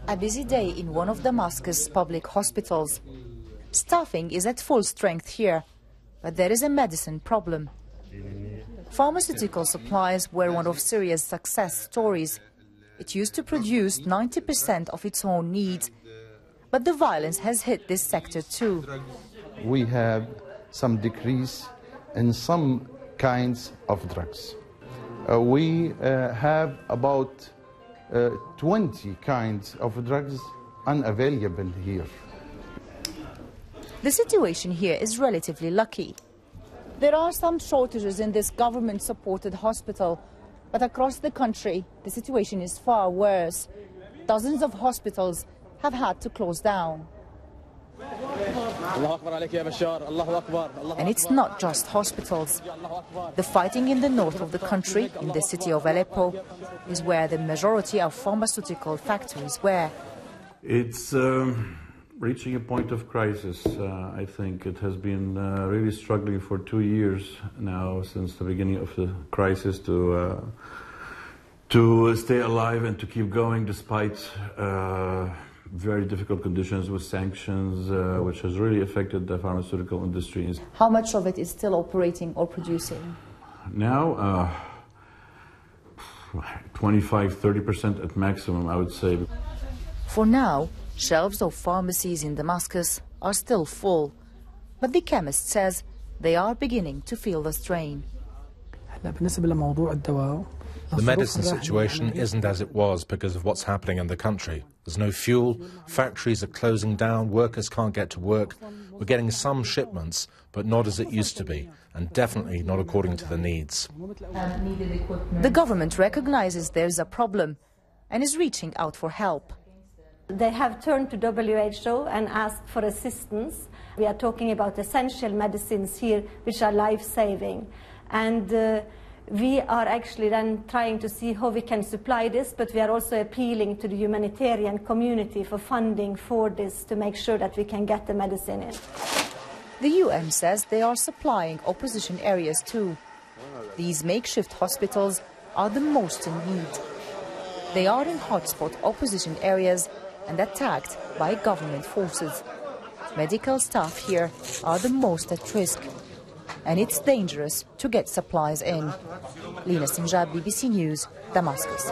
A busy day in one of Damascus' public hospitals. Staffing is at full strength here, but there is a medicine problem. Pharmaceutical supplies were one of Syria's success stories. It used to produce 90% of its own needs, but the violence has hit this sector too. We have some decrease in some kinds of drugs. We have about 20 kinds of drugs unavailable here. The situation here is relatively lucky. There are some shortages in this government-supported hospital, but across the country, the situation is far worse. Dozens of hospitals have had to close down. And it's not just hospitals. The fighting in the north of the country, in the city of Aleppo, is where the majority of pharmaceutical factories were. It's reaching a point of crisis. I think it has been really struggling for 2 years now, since the beginning of the crisis, to stay alive and to keep going despite very difficult conditions with sanctions, which has really affected the pharmaceutical industry. How much of it is still operating or producing? Now, 25–30% at maximum, I would say. For now, shelves of pharmacies in Damascus are still full, but the chemist says they are beginning to feel the strain. The medicine situation isn't as it was because of what's happening in the country. There's no fuel, factories are closing down, workers can't get to work. We're getting some shipments, but not as it used to be, and definitely not according to the needs. The government recognizes there's a problem and is reaching out for help. They have turned to WHO and asked for assistance. We are talking about essential medicines here, which are life-saving. And we are actually then trying to see how we can supply this, but we are also appealing to the humanitarian community for funding for this to make sure that we can get the medicine in. The UN says they are supplying opposition areas too. These makeshift hospitals are the most in need. They are in hotspot opposition areas and attacked by government forces. Medical staff here are the most at risk, and it's dangerous to get supplies in. Lina Sinjab, BBC News, Damascus.